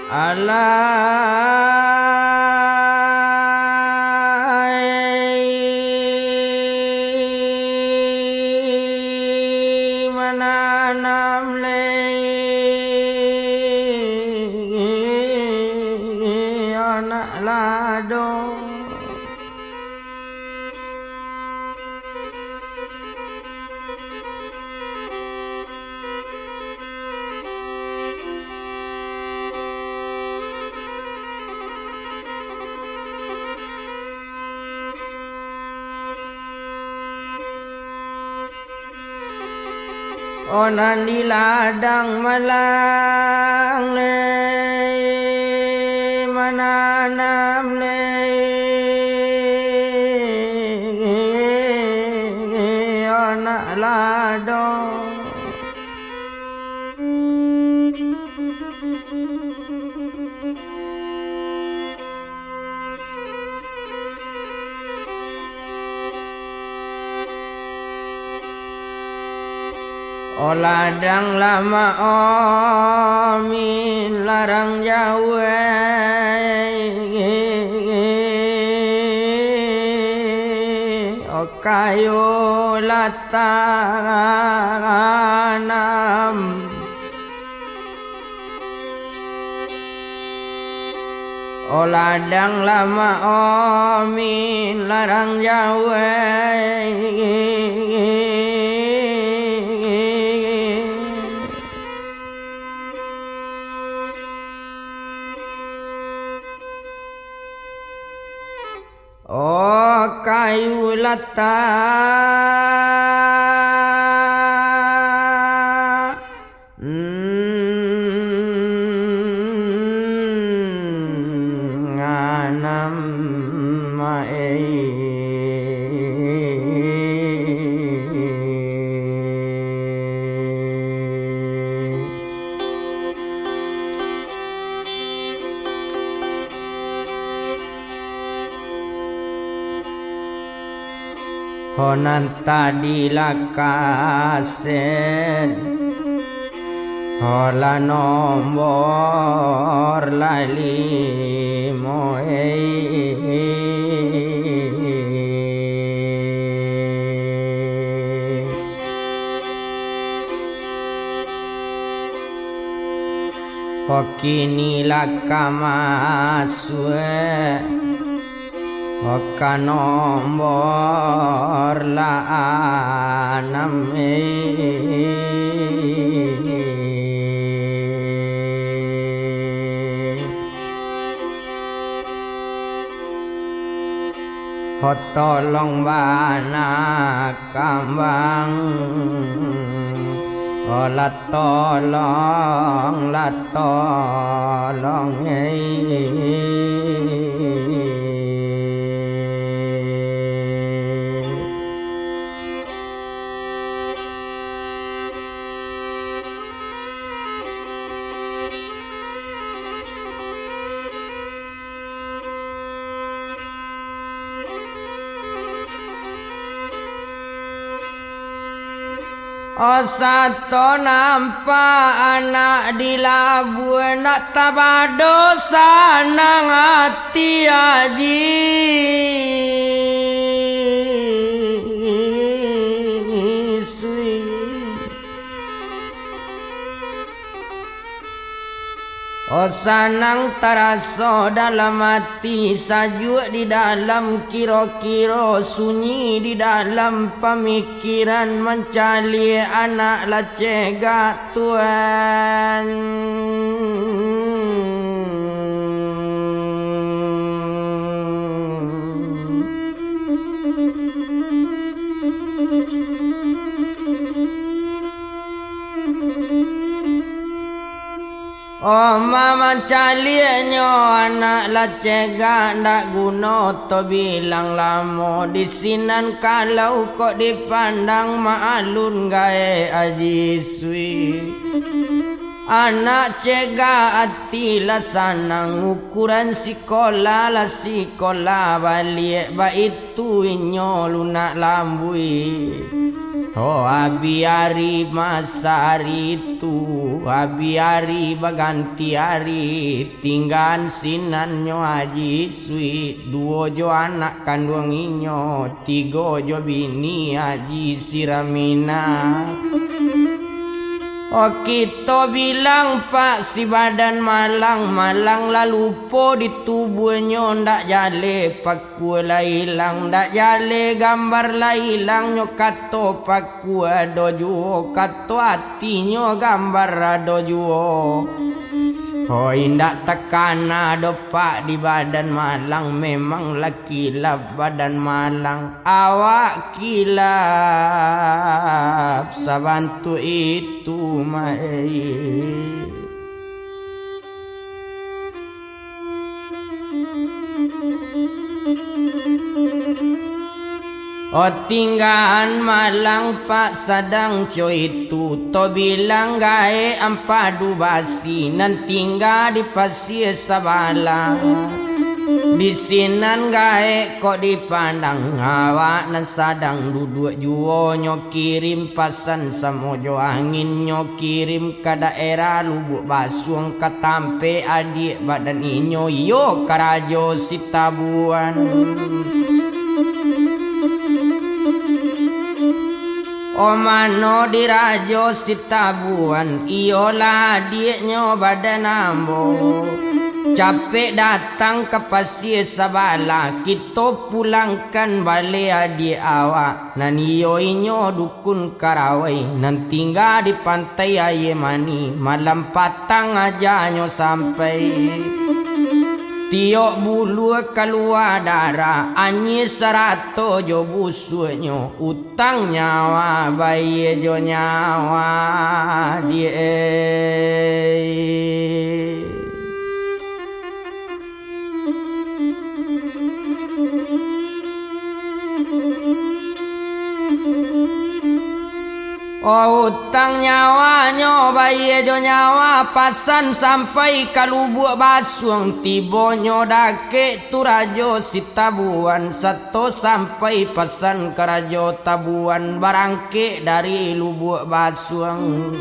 Alai menanam lei anak lado onan di ladang malang lei menanam lei anak lado ladang lama min larang jauh kayu latanam ladang lama min larang jauh kayu nganam honan tadi lakasen hola nombor lali moe kini lakamasue Oka nombor la anam tolong bana kambang la tolong sato nampak anak di labuan nak tabado sanang hati aji sanang taraso dalam hati sajuk di dalam kiro-kiro sunyi di dalam pemikiran mencari anak lacega Tuhan mama Calianyo anak lacega ndak guna to bilang lamo disinan kalau kok dipandang maalun gae aji sui. Anak cega ati la sanang ukuran sikola la sikola balik ba itu inyo lunak lambui. Oh abiari masa hari itu abiari baganti hari tinggal sinanyo aji sui. Dua jo anak kandung inyo tiga jo bini aji siramina. Oh kita bilang pak si badan malang lalu po di tubuhnya ndak jale paku la hilang ndak jale gambar la hilang nyo kato paku ado juo kato hatinya gambar ado juo. Oh indak tekana do pak di badan malang memang laki lah badan malang awak kilap sabantu itu mai. Oh tinggalan malang pak sadang coy itu to bilang gae ampadu basi nan tinggal di pasir sabala disinan gae kok dipandang awak nan sadang duduk juo nyo kirim pasan samojo angin nyo kirim ke daerah Lubuk Basuang katampe adik badan inyo yo karajo Sitabuan. O mano dirajo Sitabuan iyolah adiknya badan ambo capek datang ke pasir sabala kita pulangkan balik adik awak nan iyo inyo dukun Karawai nan tinggal di pantai Ayemani malam patang aja nyo sampai. Tiok bulu keluar darah anyi 100 jo busuknya utang nyawa bayi jo nyawa dia. Oh utang nyawanya bayi jo nyawa pasan sampai ke Lubuk Basuang tibonyo dake tu rajo Sitabuan satu sampai pasan ke rajo Tabuan barangke dari Lubuk Basuang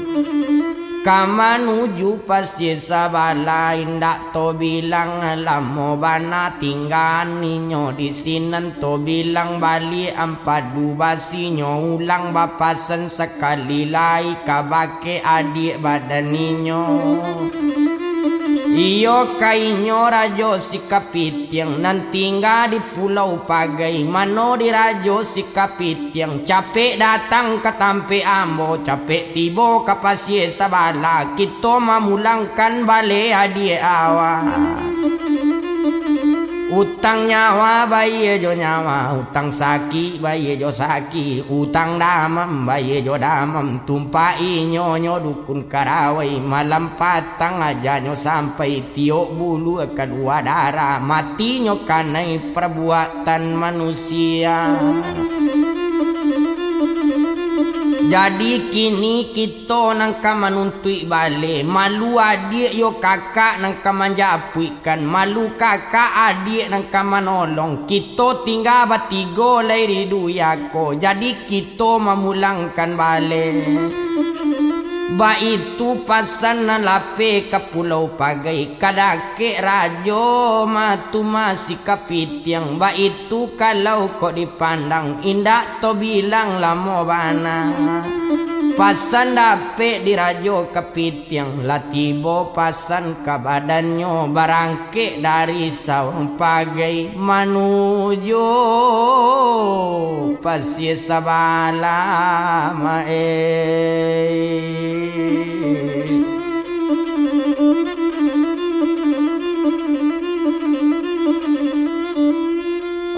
kamanuju pasir sabala indak to bilang lamo bana tinggal ninyo di sinan to bilang balik ampadu basi nyo ulang bapasan sekali lai kabake adik badan ninyo. Iyo kainyo rajo Sikapitiang nan tinggal di Pulau Pagai mano di rajo Sikapitiang capek datang ke Tampe Ambo capek tibo ke pasir sabala kita memulangkan balik adik awak. Utang nyawa bayi jo nyawa utang saki bayi jo saki utang damam bayi jo damam tumpai nyo dukun Karawai malam patang aja nyo sampai tiok bulu kedua darah mati nyo kanai perbuatan manusia. Jadi kini kita nangka menuntui balik malu adik yo kakak nangka manjapuikan malu kakak adik nangka menolong kita tinggal bertiga lai di duyako jadi kita memulangkan balik. Ba itu pasan lape ke Pulau Pagai kadake rajo matu masih Kapitiang. Ba itu kalau kok dipandang indak to bilang lamo bana. Pasan dape di rajo Kapitiang latibo pasan ke badannya barangke dari Sawang Pagai manuju pasir sabala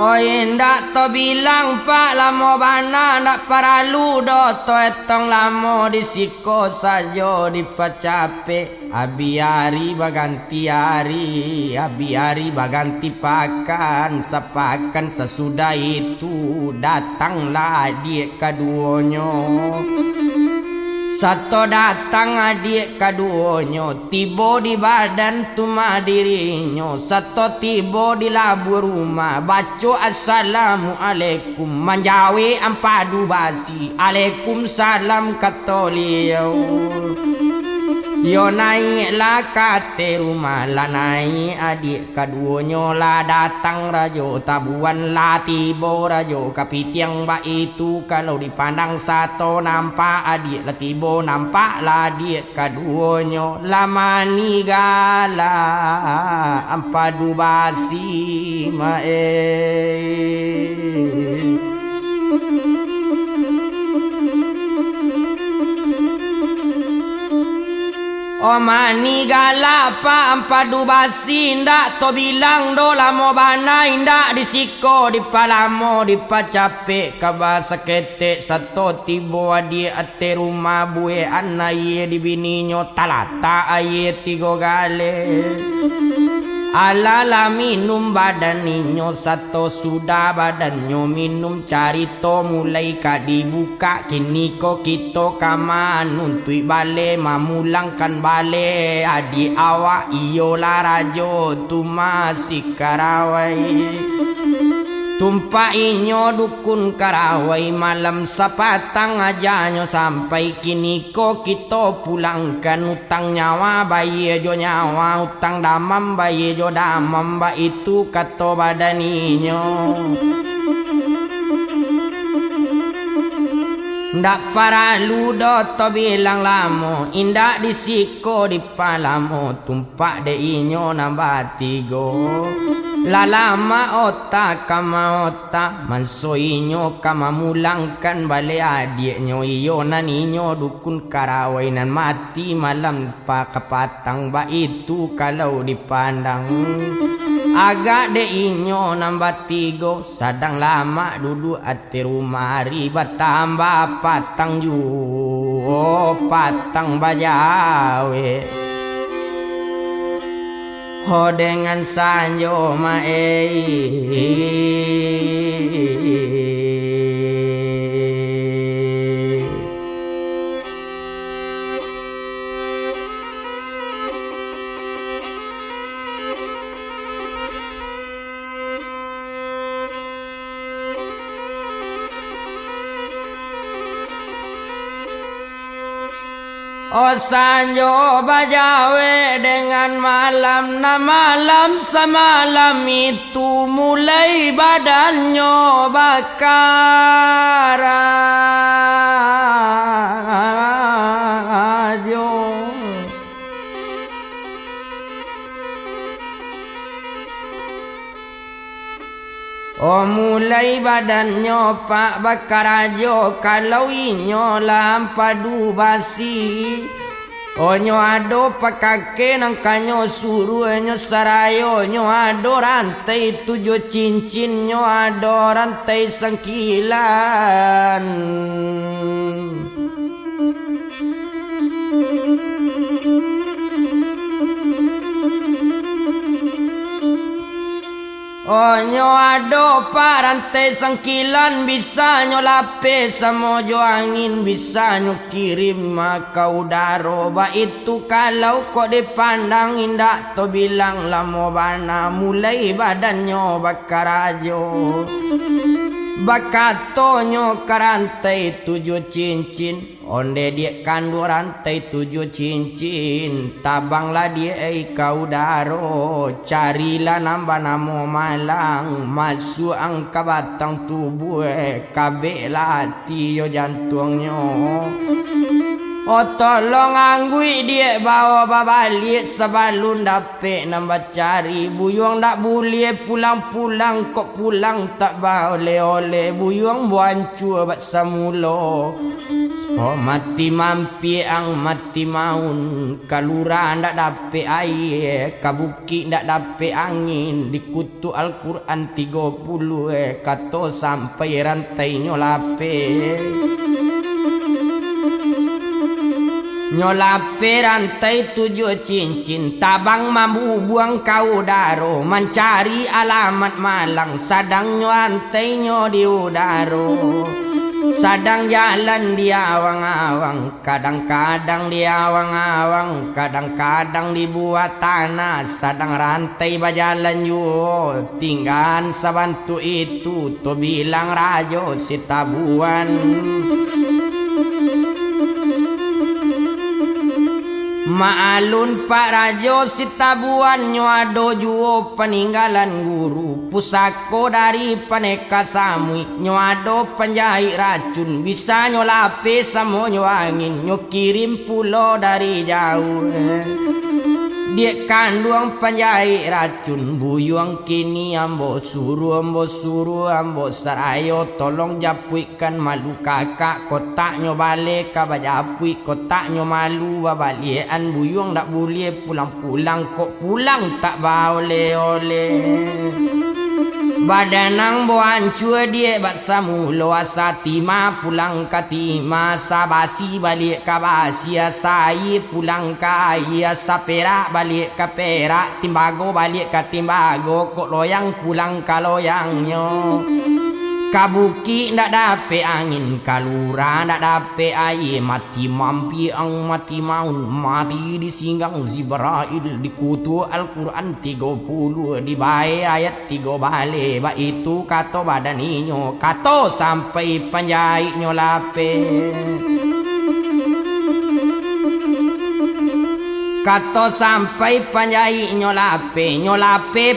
Oh indak to bilang pak lamo bana ndak paralu do to etong lamo disiko sajo dipacape abiari baganti hari abiari baganti pakan sepakan sesudah itu datanglah adik kaduonyo. Sato datang adik kaduonyo, tibo di badan tuma dirinya. Sato tibo di labu rumah, baca assalamualaikum, manjawi ampadu basi, alaikum salam kata liau. Yo naiklah kate rumah lah naik adik kaduonyo lah datang rajo tabuan lah tibo rajo kapitiang ba itu kalau dipandang satu nampak adik lah tibo nampak lah adik kaduonyo lah manigala ampadu basi mae. O manigala pa ampadu basi ndak to bilang do lamo bana indak disiko dipalamo dipacape kabasa kete sato tibo adi ate rumah bue anaye di bininyo talata aye tigo gale. Alala minum badaninyo sato sudah badannya minum carito mulai kadibuka kini ko kito kaman untui bale mamulangkan bale adi awak iyo larajo tu masih karawai. Tumpa inyo dukun karawai malam sapatang ajanyo sampai kini ko kita pulangkan utang nyawa bayi jo nyawa utang damam bayi jo damam ba itu kata badaninyo. Ndak paralu do to bilang lamo indak disiko dipalamo tumpak de inyo nambatigo. Lalama otak kama otak manso inyo kama mulangkan bale adiknyo iyo naninyo dukun karawai nan mati malam pakapatang ba itu kalau dipandang. Agak de inyo nambah tigo sadang lama duduk ati rumah ribat tambah patang ju patang bajawe. Ho dengan sanyo mae. Oh sanjo bajawe dengan malam na malam semalam itu mulai badannya bakar ajo. Oh mulai badannya pak bakar ajo kalau inyo lampadu basi. Oh nyo ado pakake nang kanyo suruh nyo sarayo nyo ado rantai 7 cincin nyo ado rantai sangkilan. Oh nyo ado pa rantai sangkilan bisa nyo lapis sama jo angin bisa nyo kirim maka udaro ba itu kalau kok dipandang indak to bilang lamo bana mulai badannya bakar ajo. Bakatonyo karantai 7 cincin onde dia kandu rantai 7 cincin tabanglah dia kau daro carilah nambah namo malang masuk angka batang tubuh kabeh lati yo jantungnya. Oh tolong anggui dia bawa balik sebalun dapet nambah cari buyung tak boleh pulang-pulang kok pulang tak boleh oleh buyung buancur bat samulo. Oh mati mampi ang mati maun, kalura ndak dape air, kabuki ndak dape angin, dikutu Al-Quran 30 kato sampai rantai nyolape. Nyolape rantai 7 cincin, tabang mambu buang kau daro, mencari alamat malang, sadang nyoantai nyo di udaro. Sadang jalan di awang-awang, kadang-kadang di awang-awang, kadang-kadang dibuat tanah, sadang rantai bajalan yo, tinggal sabantu itu, to bilang rajo si tabuan. Maalun Pak Rajo si tabuan nyo ado juo peninggalan guru, pusako dari paneka samui nyo ado penjahit racun, bisa nyo lapis samo nyo angin, nyo kirim pulau dari jauh. Dia kandung penjahit racun, buyuang kini ambo suruh ambo sarayo, tolong japuikan malu kakak, kotaknya balik kaba japui, kotaknya malu babalian, buyuang tak boleh pulang-pulang, kok pulang tak boleh oleh. Badanang boancua dia bat samulo asatima, pulang katima sabasi balik kabasia, sai pulang kaya sapera balik ke perak, timbago balik ke timbago, kok loyang pulang ke loyangnya. Kabuki ndak dape angin, kalura ndak dape air, mati mampi ang mati maun, mati disinggang Zibrail, dikutu Al-Quran 30 dibae ayat 3 balik, ba itu kato badaninyo, kato sampai panjahit nyo lape. Kato sampai panjahit nyolape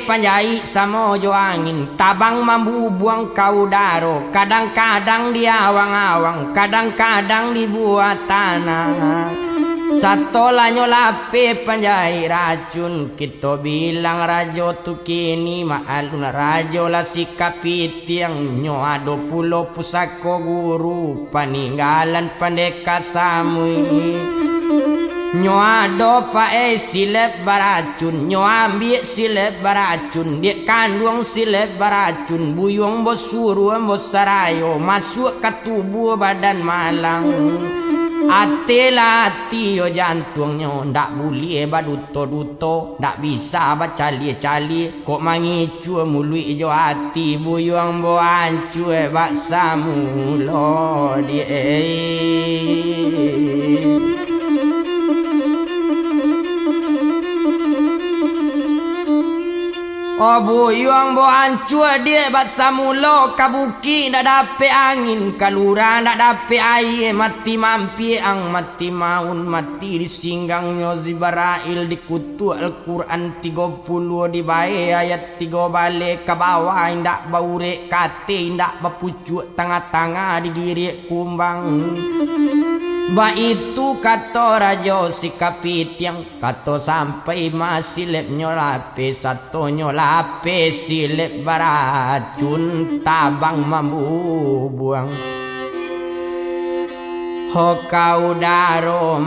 panjahit samo jo angin, tabang mambu buang kau daro, kadang-kadang di awang-awang, kadang-kadang dibuat tanah. Satola nyolape panjahit racun, kita bilang rajo tu kini maalun rajo lah sikapit yang nyo ado pulau pusako guru, peninggalan pendekar samui. Nyo ado pae silep baracun, nyo ambil silep baracun, dia kandung silep baracun, buyung bos suruh bos sarayo, masuk ke tubuh badan malang. Ate lati yo jantungnya, ndak boleh baduto-duto, ndak bisa bacali-cali, kok mangicu mului jo hati, buyung bo ancu bak samulo die. Oh buyuang bo ancua dia bat samulo, kabuki ndak dape angin, kalura ndak dape air, mati mampi ang mati maun, mati disinggangnya Zibrail, dikutu Al-Quran 30 dibae ayat 3 balik ke bawah, ndak baurek kate, ndak bapucuk tengah-tengah digirik kumbang. Ba itu kato rajo sikapit yang kato sampai masilep nyolape, satu nyolape silep baracun, tabang mambu buang. Ho kau daro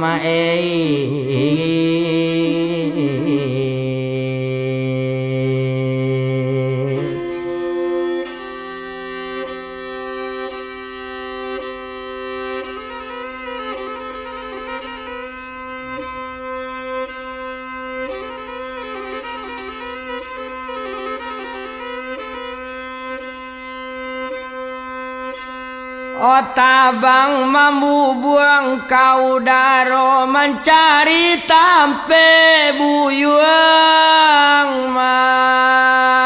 oh tabang mambu buang kau daro, mencari tampe buyuang malang.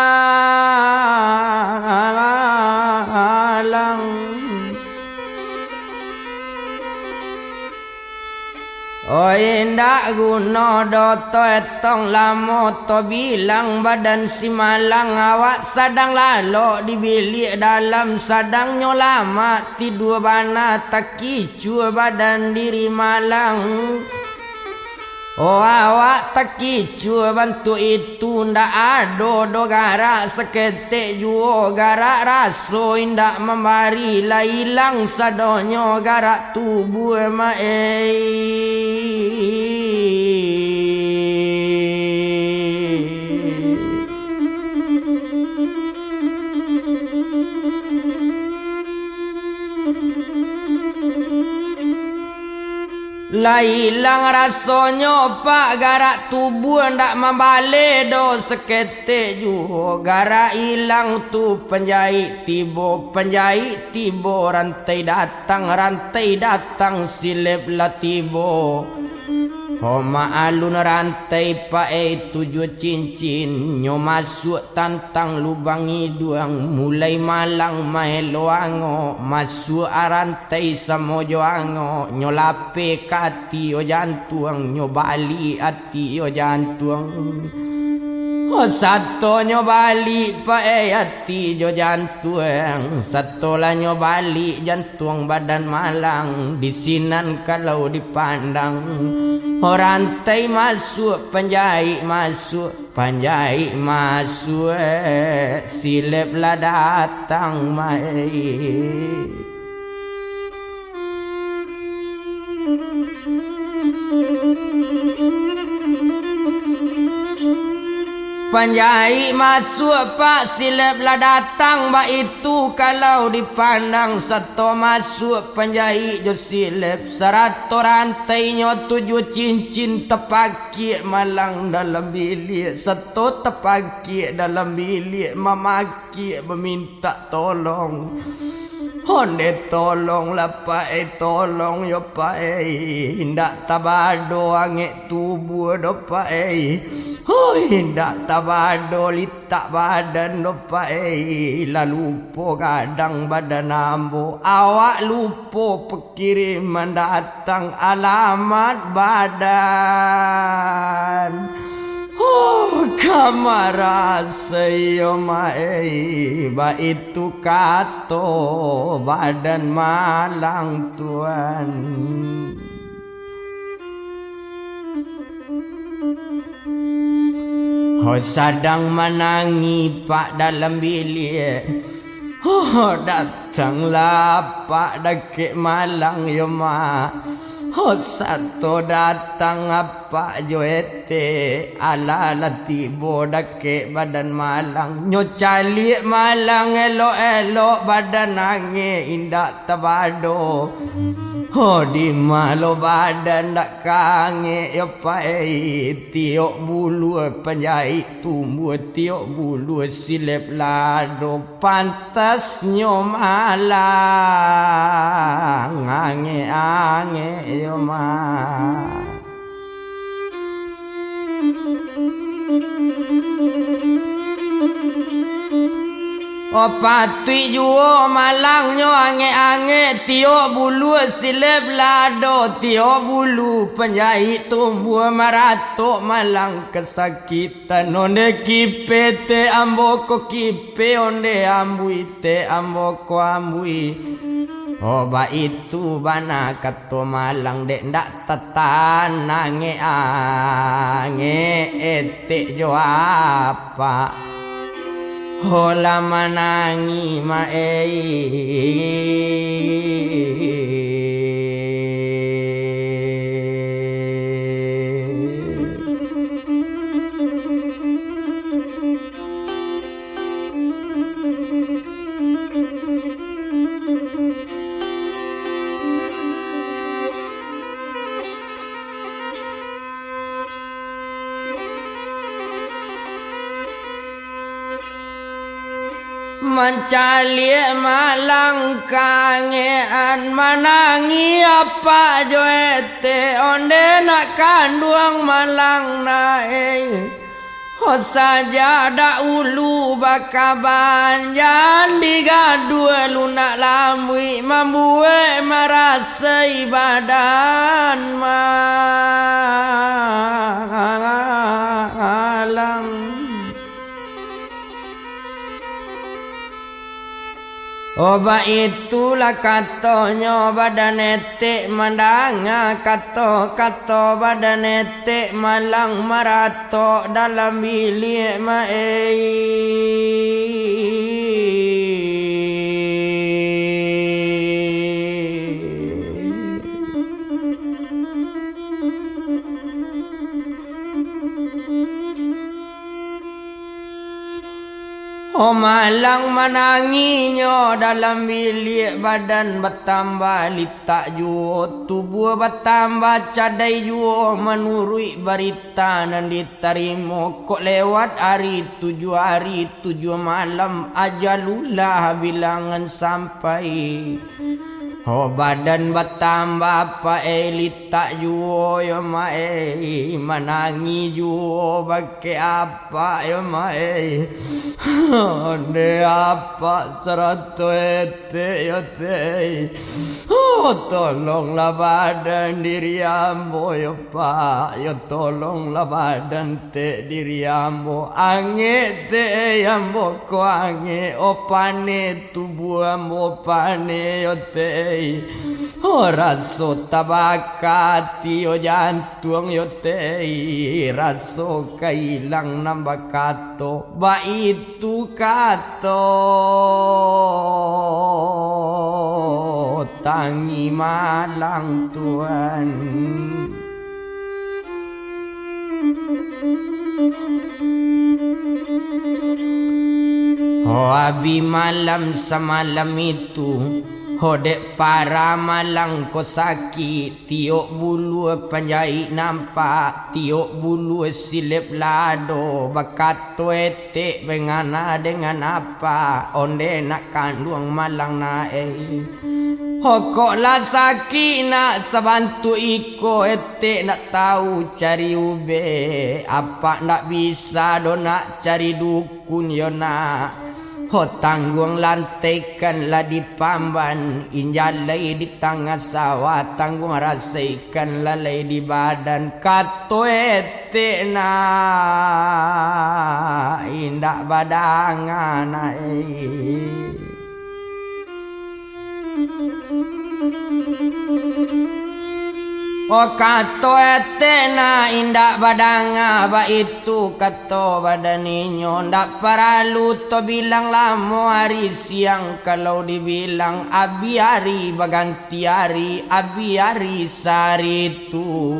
Oh indak guna doto etong lamo, to bilang badan si malang, awak sadang lalok di bilik dalam, sadang nyolama tidur bana tak kicu badan diri malang. Oh awak tak kicu bantu itu ndak ado do garak seketik juo garak raso indak membari la hilang sadonyo garak tubuh la hilang rasonyo pak garak tubuh ndak membalik do seketik juho garak hilang tu penjahit tibo rantai datang silip la tibo Homa alun rantai pae 7 cincin nyo masuk tantang lubang hidung mulai malang mai loango masuk rantai samojo ango nyo lape kati o jantung nyo bali ati o jantung oh satu nyo bali pae ati jo jantung satu lah nyo bali jantung badan malang disinan kalau dipandang rantai masuk penjahit masuk silip lah datang mai penjahit masuk pak silip lah datang ba itu kalau dipandang satu masuk penjahit jo silip 100 rantai nyo 7 cincin tepaki malang dalam bilik satu tepaki dalam bilik memaki meminta tolong honde tolong lah pae tolong yo pae hindak tabado ange tubuh do pae hindak tabado litak badan do pae la lupo kadang badan ambo awak lupo pekiriman datang alamat badan kamar sayo mae ba itu kato badan malang tuan sadang menangi pak dalam bilik datanglah pak dakik malang yo mak satu datang apa joete ala tibo dake badan malang nyo calik malang elok badan ange indak tabado di malo badan dak kange yo pae tiok bulu penjahit tumbuh tiok bulu silip lado pantas nyo malang ange yo ma patui juo malang nyo ange tiok bulu silip lado tiok bulu penjahit tumbuh maratok malang kesakitan onde kipete amboko kipe onde ambui te amboko ambui ba itu bana kato malang dek ndak tatan ange etek jo apa hola manangi mencali malang kangean manangi apa joete onde nak kanduang malang nae saja da ulu bakaban jan digadue lunak lambui mambue marasai badan malang Oba itulah katanya badan etek mandanga kato badan etek malang marato dalam bilik Oh malang menanginya dalam bilik badan bertambah litak juo tubuh bertambah cadai juo menurut berita dan diterima kok lewat hari 7 malam ajalulah bilangan sampai Oh badan bertambah pa litak juo ya mae menangi juo pakai apa ya mae Onde apa 100 ya teh Oh tolonglah badan diri ambo ya pak ya tolonglah badan teh diri ambo ange teh ambo ko ange opane tubuh ambo pane ya teh Oh raso tabakati yo jantung yo teh raso kailang nambah kato ba itu kato tangi malang Tuhan Oh abi malam semalam itu Hodek para malang ko sakit tiok bulu panjai nampak tiok bulu silip lado bakat tuetek bengana dengan apa onde nak kandung malang nae Hokok lah sakit nak sebantu iko etek nak tahu cari ube apa nak bisa do nak cari dukun yo nak Ho tanggung lantaikanlah di pamban Injalai di tengah sawah Tanggung rasaikan lalai di badan Kato etek na indah badangan Oh kato etena indak badanga ba itu kato badaninyo ndak paralu to bilang lamo hari siang kalau dibilang abi hari baganti hari abi hari sari itu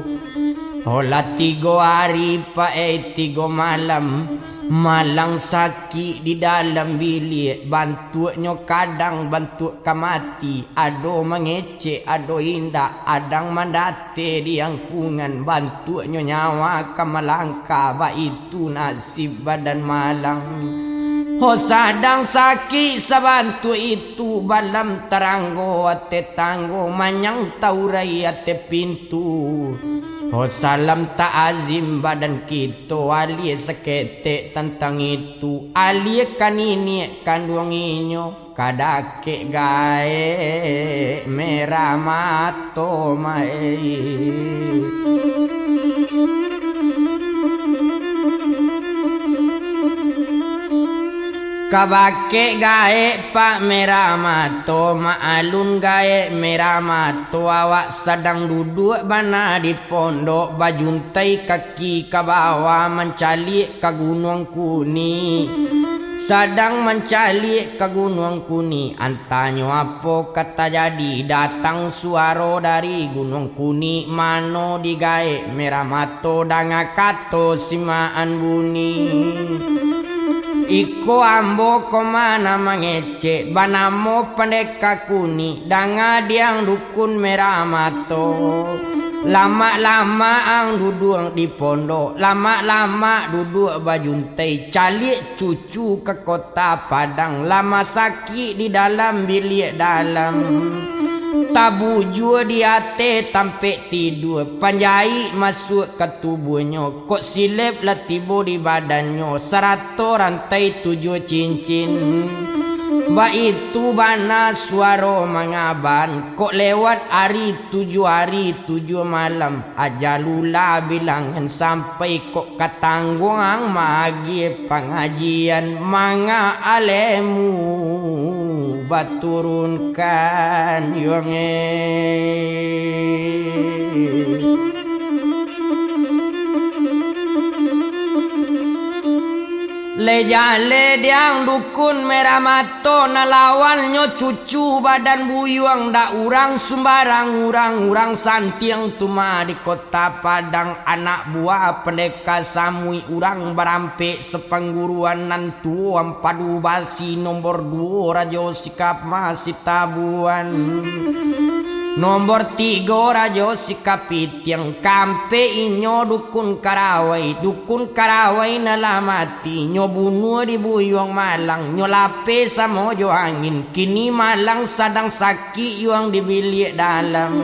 Olah 3 hari pa 3 malam Malang sakit di dalam bilik Bantunya kadang bantu kamati Ado mengecek, ado indak Adang mandate di angkungan Bantunya nyawa kamalangka Ba itu nasib badan malang Oh sadang sakit sabantu itu Balam teranggo ate tanggo Manyang taurai ate pintu Oh salam ta'azim badan kita Alie seketek tentang itu Alie kanini kandung inyo Kadake gae merah mato mae Kabake gae pak merah mato maalun gae merah mato awak sedang duduk bana di pondok bajuntai kaki ke bawah mencalik ke gunung kuni sedang mencalik ke gunung kuni antanyo apa kata jadi datang suara dari gunung kuni mano digae merah mato danga kato simaan buni Iko ambo komana mangecek banamo pendeka kuni danga diang dukun merah mato lama-lama ang duduk di pondok lama-lama duduk bajuntai calik cucu ke kota Padang lama sakit di dalam bilik dalam Tabuju di hati tampek tidur Panjai masuk ke tubuhnya Kok silip lah tiba di badannya 100 rantai 7 cincin Ba itu bana suara mengaban Kok lewat hari 7 malam Ajalula bilangan sampai kok katangguang magi pengajian Manga alemu baturunkan yonge Lejale diang dukun merah mato nalawan nyo cucu badan buyuang da urang sumbarang urang santiang tuma di kota Padang anak buah pendeka samui urang barampe sepangguruan nantu ampadu basi nomor 2 rajo sikap masih tabuan Nomor 3 rajo sikapit yang kampe inyo dukun karawai nalamati nyo bunuh di buyuang Malang nyo lape sama jo angin kini Malang sadang sakit yang di bilik dalam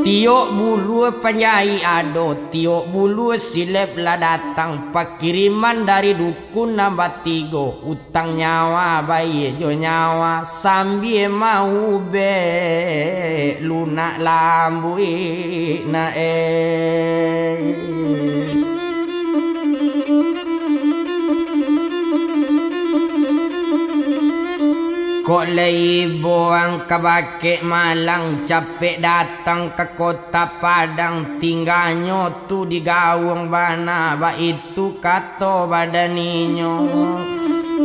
tiok bulu penjai ado tiok bulu silep lah datang pakiriman dari dukun nambah 3 utang nyawa bayi jo nyawa sambil mau be lunak lambui na Kok lei boang kabake Malang capek datang ke kota Padang tinggalnya tu di gawang bana ba itu kato badaninyo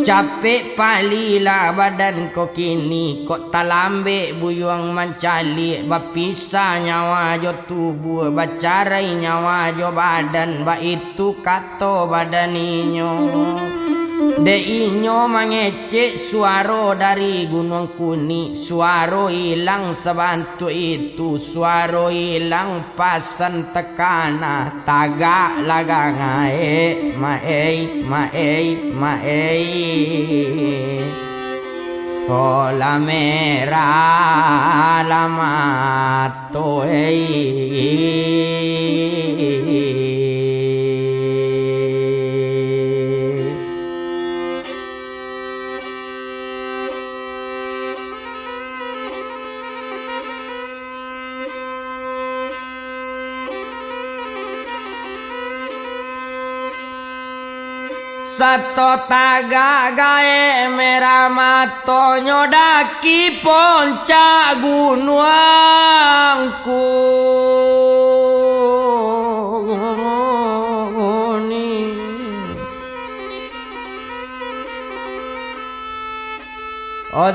capek palilah badan ko kini kok talambe buyuang mancali bapisa nyawa jo tubuh bacarai nyawa jo badan ba itu kato badaninyo De inyo mangecek suaro dari Gunung Kuni suaro hilang sebantu itu suaro hilang pasan tekana tagak lagang mae Ola merah lamato Sato taga gae merah mato nyodaki poncak gunungku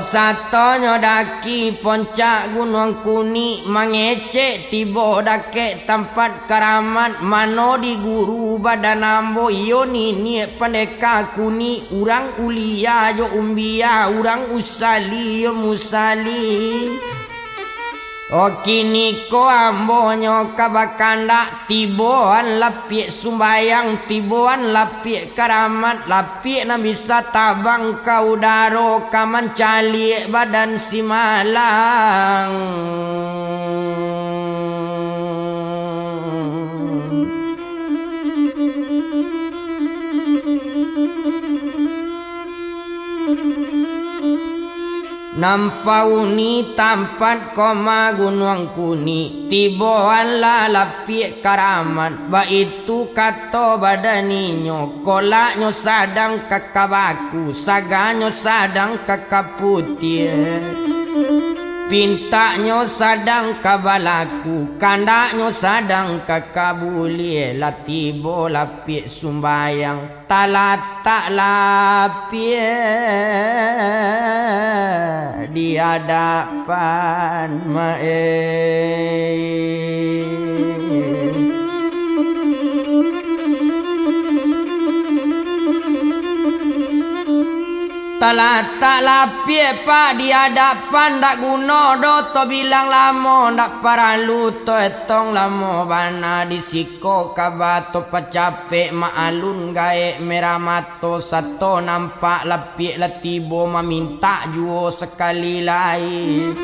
sato nyodaki poncak gunung kuni mangecek tibo dake tempat keramat mano di guru badan ambo iyo nini pendeka kuni urang ulia yo umbia urang usali yo musali kini ko ambonyo kabakanda tiboan lapik sumbayang tiboan lapik karamat lapik na bisa tabang kau daro kaman cali badan si Malang Nampauni tampat koma gunung kuni tiboan lapik karaman ba itu kato badaninyo kolaknyo sadang kakabaku saganyo sadang kakaputir pintaknyo sadang kabalaku kandaknyo sadang kakabuli latibo lapik sumbayang talatak lapik di hadapan mae Talatak lapik pak di hadapan dak guna do to bilang lamo dak paralu to etong lamo bana disiko kabato pacape maalun gae merah mato sato nampak lapik latibo meminta juo sekali lain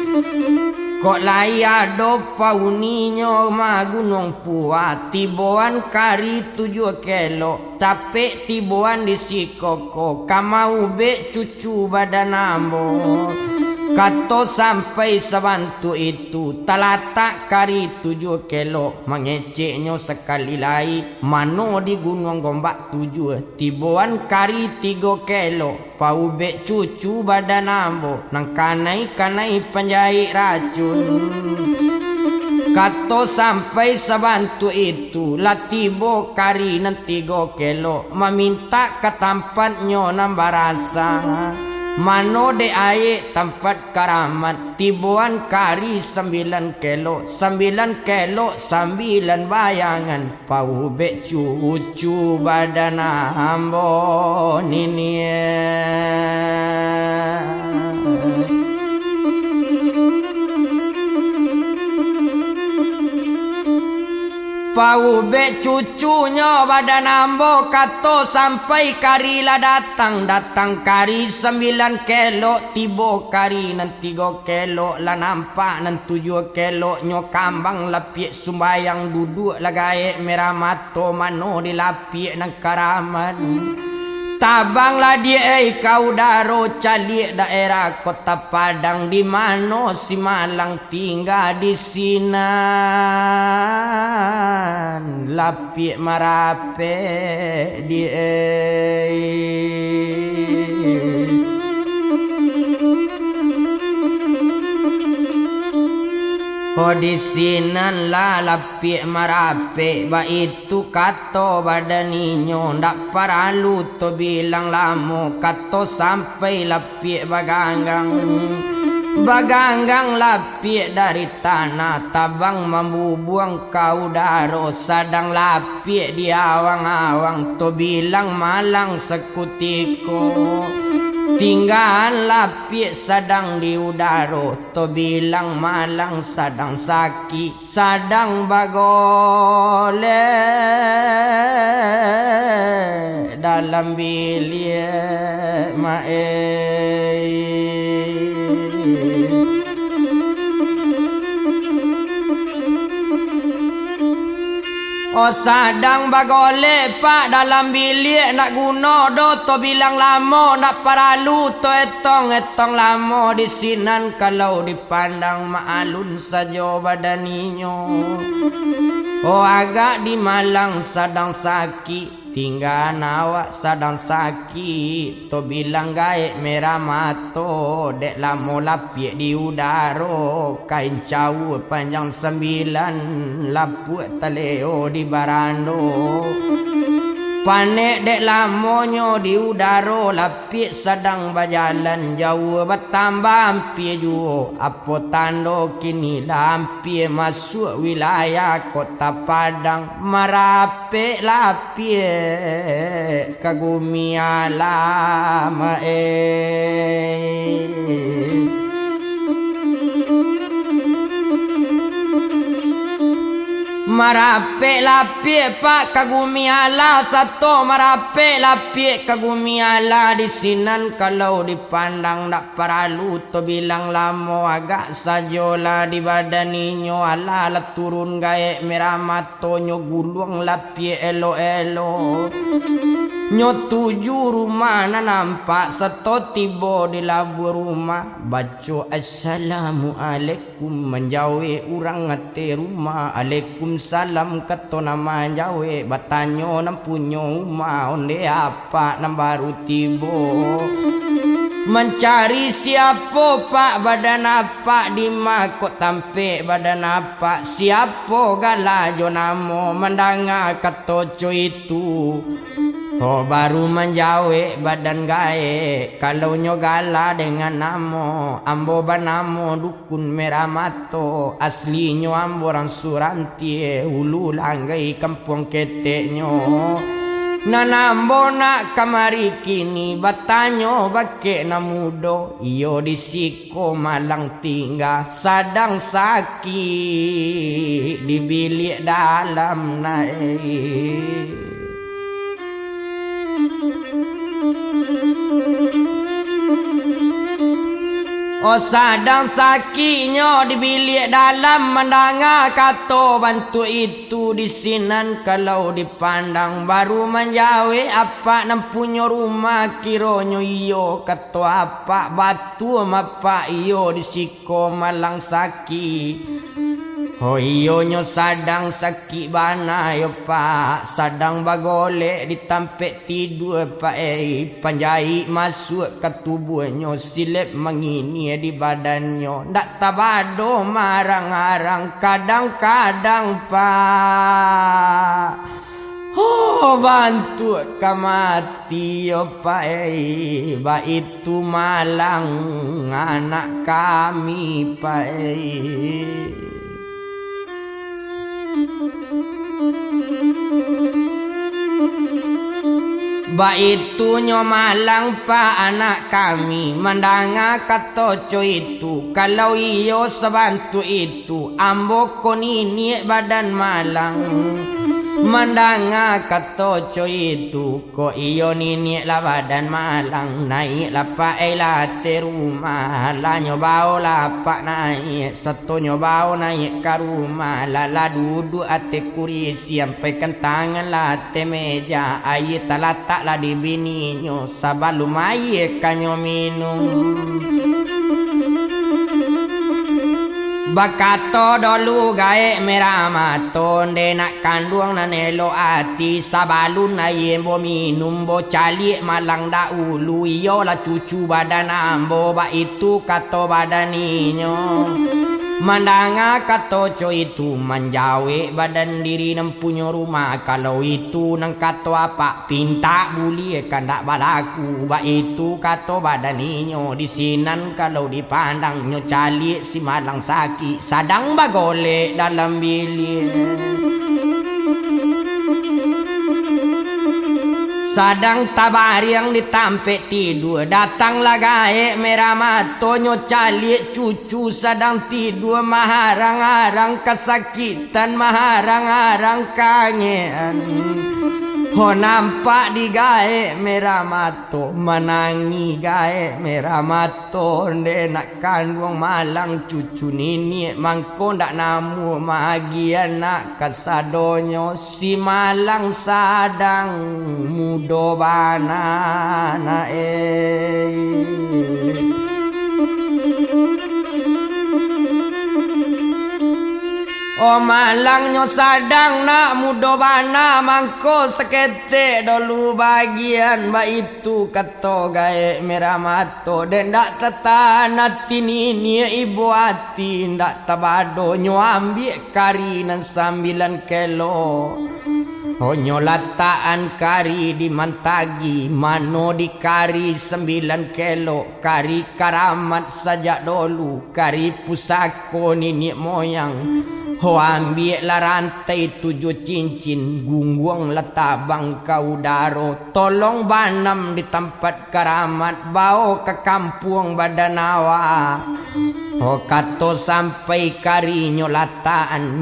Kok laya do pauninyo ma gunung puat tiboan kari 7 kilo capek tiboan di sikoko kamau be cucu badan ambo Kato sampai sabantu itu talatak kari 7 kilo mengeceknya sekali lai mano di gunung gombak 7 tibuan kari 3 kilo paubek cucu badan ambo nang kanai penjahit racun. Kato sampai sabantu itu latibo kari nan 3 kilo meminta ke tempatnya nambah rasa. Mano de aye tempat karamat tibuan kari 9 kilo 9 kilo 9 bayangan paubek cucu badan ambo nini. Paubek cucunya badan ambo kato sampai kari lah datang kari 9 kilo tibo kari nan 3 kilo lah nampak nan 7 kilo nyo kambang lapik sumbayang duduk lagae merah mato mano dilapik nang karaman. Tabang lah dia kau daro calik daerah Kota Padang di mano si Malang tinggal di sinan lapik marape dia. Oh di sinan lah lapik marape ba itu kato badaninyo ndak paralu to bilang lamo kato sampai lapik baganggang lapik dari tanah tabang membubuang kau daro sadang lapik di awang-awang to bilang malang sekutiko. Tinggal lapik sadang di udaro to bilang malang sadang saki sadang bagole dalam bilik mae. Oh sadang bagole pak dalam bilik nak guna do to bilang lama nak paralu to etong lama di sinan kalau dipandang maalun saja badaninyo. Oh agak di Malang sadang sakit tinggal nawak sadang sakit to bilang gaek merah mato dek lamo lapik di udaro kain cawu panjang 9 lapuk taleo di barando panek dek lamonyo di udaro lapik sadang berjalan jauh bertambah hampir juo apa tando kini hampir masuk wilayah Kota Padang marape lapik kagumi alam marape lapik pak kagumi ala satu marape lapik kagumi ala di sinan kalau dipandang dak paralu to bilang lamo agak sajola di badaninyo ala la turun gaek merah matonyo gulung lapik elo-elo nyo 7 rumah na nampak satu tibo di labu rumah baca assalamualaikum menjauh urang ngate rumah Waalaikumsalam kato nama jawe batanyo nam punyo rumah onde apa nam baru tibo mencari siapa pak badan apa di makot tampe badan apa siapa galajo namo mendanga katoco itu. Oh baru menjawe badan gae kalau nyogala dengan namo ambo banamo dukun merah mato aslinyo ambo orang Surantie hulu langgai kampung keteknyo nanambo nak kamari kini batanyo bake namudo iyo disiko Malang tinggal sadang sakit di bilik dalam naik. Oh sadang sakitnya di bilik dalam mendengar kata bantu itu di sinan kalau dipandang baru menjawab apa nan punya rumah kironyo iyo kata apa batu apa iyo di siko malang sakit. Oh iyo nyo sadang sakit bana yo pak sadang bagolek ditampek tidur pak panjai masuk ke tubuhnya silip mengini di badannya ndak tabado marang-arang kadang-kadang pak oh bantu kamati yo pak ba itu malang anak kami pak Ba itu nyomalang pa anak kami mendanga kata co itu kalau iyo sebantu itu ambo konini badan malang mendanga kata co itu ko iyo nini la badan malang naik lapa late rumah la nyobao lapa naik satu nyobao naik ke rumah lala duduk ate kurisi sampai kentangan late meja air talatak la di bininyo sabalum air kanyo minum bakato dolu gae meramato nak kandung na nelo ati sabalun na yembo minum bo cali malang daulu iyo la cucu badan ambo ba itu kato badaninyo mandanga kato co itu menjawe badan diri nempunya rumah kalau itu nang kato apa pinta buli kandak balaku ba itu kato badaninyo di sinan kalau dipandang nyo cali si malang sakit sadang bagole dalam bilik sadang tabari yang ditampek tidur datanglah gaek merah matonyo calik cucu sadang tidur maharang-harang kesakitan maharang-harang kangen ho nampak di gaek merah mato menangi gaek merah mato nak kandung malang cucu nini mangko ndak namu magia nak kasadonyo si malang sadang mudo banana Oh malangnya sadang nak mudo bana mangko sekete dulu bagian ba itu kato gae merah mato dan dak tetana tinini ibu hati ndak tabado nyo ambil kari nan 9 kilo oh nyolataan kari di mantagi mano di kari 9 kilo kari karamat saja dulu kari pusako nini moyang ho ambil lah rantai 7 cincin gungguang letak bangkau daro tolong banam di tempat karamat bawa ke kampung badanawa oh kato sampai kari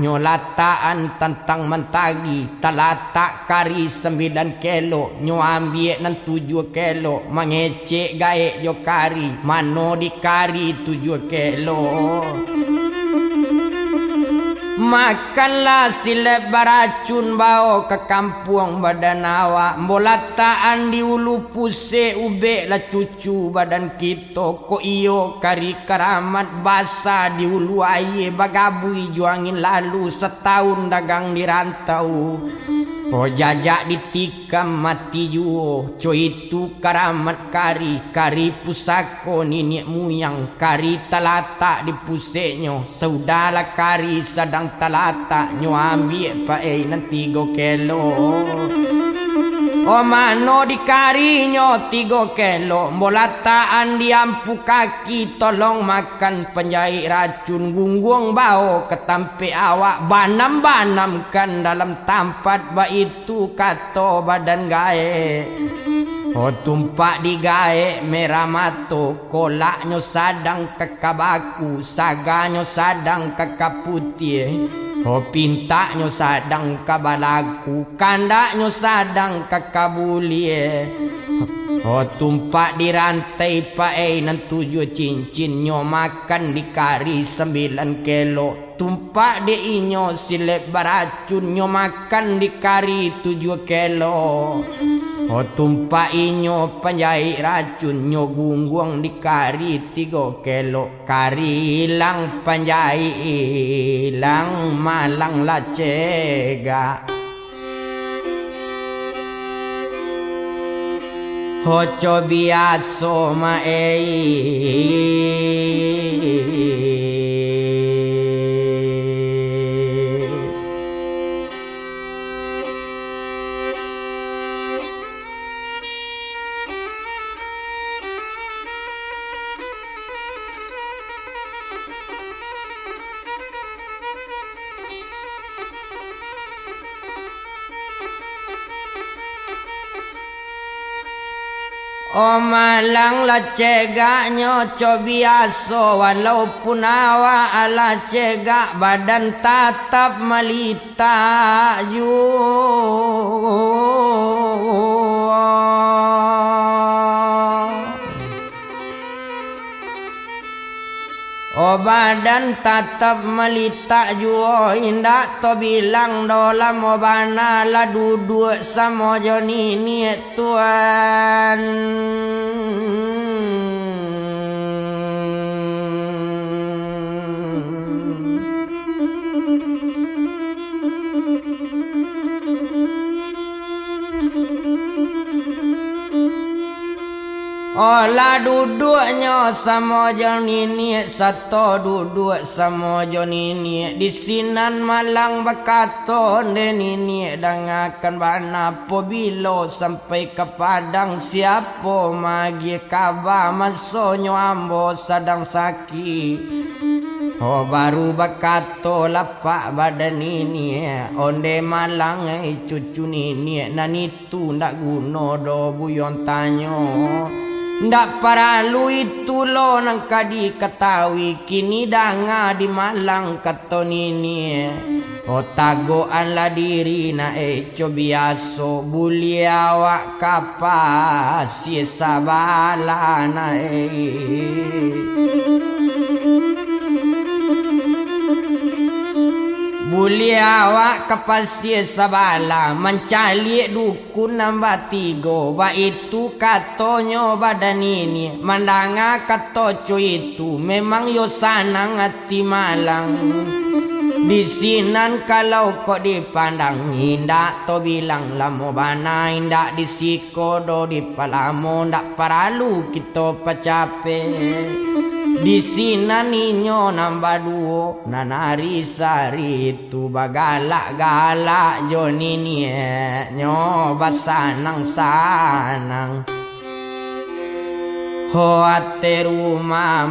nyolataan tentang mentagi talatak kari 9 kilo nyo ambil nan 7 kilo mengecek gaek yo kari mano di kari 7 kilo makanlah silap baracun bawa ke kampung badanawa mbolataan di ulu puse ube lah cucu badan kita ko iyo kari karamat basa di ulu aye bagabui juangin lalu setahun dagang di rantau oh jajak ditikam mati juo co itu karamat kari pusako nini muyang kari talata di pusenyo saudara kari sadang talata nyo ambil pa nan 3 kilo oh mano di karinya 3 kilo mbolataan diampu kaki tolong makan penjahit racun gungguang bau ketampe awak banam-banamkan dalam tampat ba itu kato badan gae oh tumpak di gae merah mato kolaknya sadang kekabaku saganyo sadang kekaputih oh pintaknya sadang kabalaku kandaknya sadang kakabulie Oh tumpak di rantai pae nan 7 cincin nyo makan di kari 9 kilo. Tumpak di inyo silep beracun nyo makan di kari 7 kilo. Oh tumpak inyo panjai racun nyo gungguang di kari 3 kilo. Kari ilang panjai ilang malang lacega. Hoco biaso mae O malang lacega nyoco biaso walaupun awa ala cega badan tatap malita O badan tatap melita juo indak to bilang dolam o bana la duduk samo joni ni tuan. Ola duduknya sama jonini sato duduk sama jonini di sinan malang bakaton denini dangakan bana pobilo sampai ke padang siapa magi kaba masonyo ambo sadang sakit. Oh baru bakato lapak badan ini onde malang cucu nini nanitu ndak guno do buyon tanyo. Ndak paralu itu lo nang kadi ketawi kini danga di malang katonini. Otagoan la diri na biaso buli awak kapas si sabala na Buli awak kepasie sabala mencali dukun nambah 3 ba itu katonyo badan ini mandanga katoco itu memang yo sanang hati malang di sinan kalau kok dipandang indak to bilang lamo bana indak disiko do dipalamo ndak paralu kita pacape. Di sina ninyo nambah 2 nanari sari tu bagalak-galak joni nyo basanang sanang ho ate rumah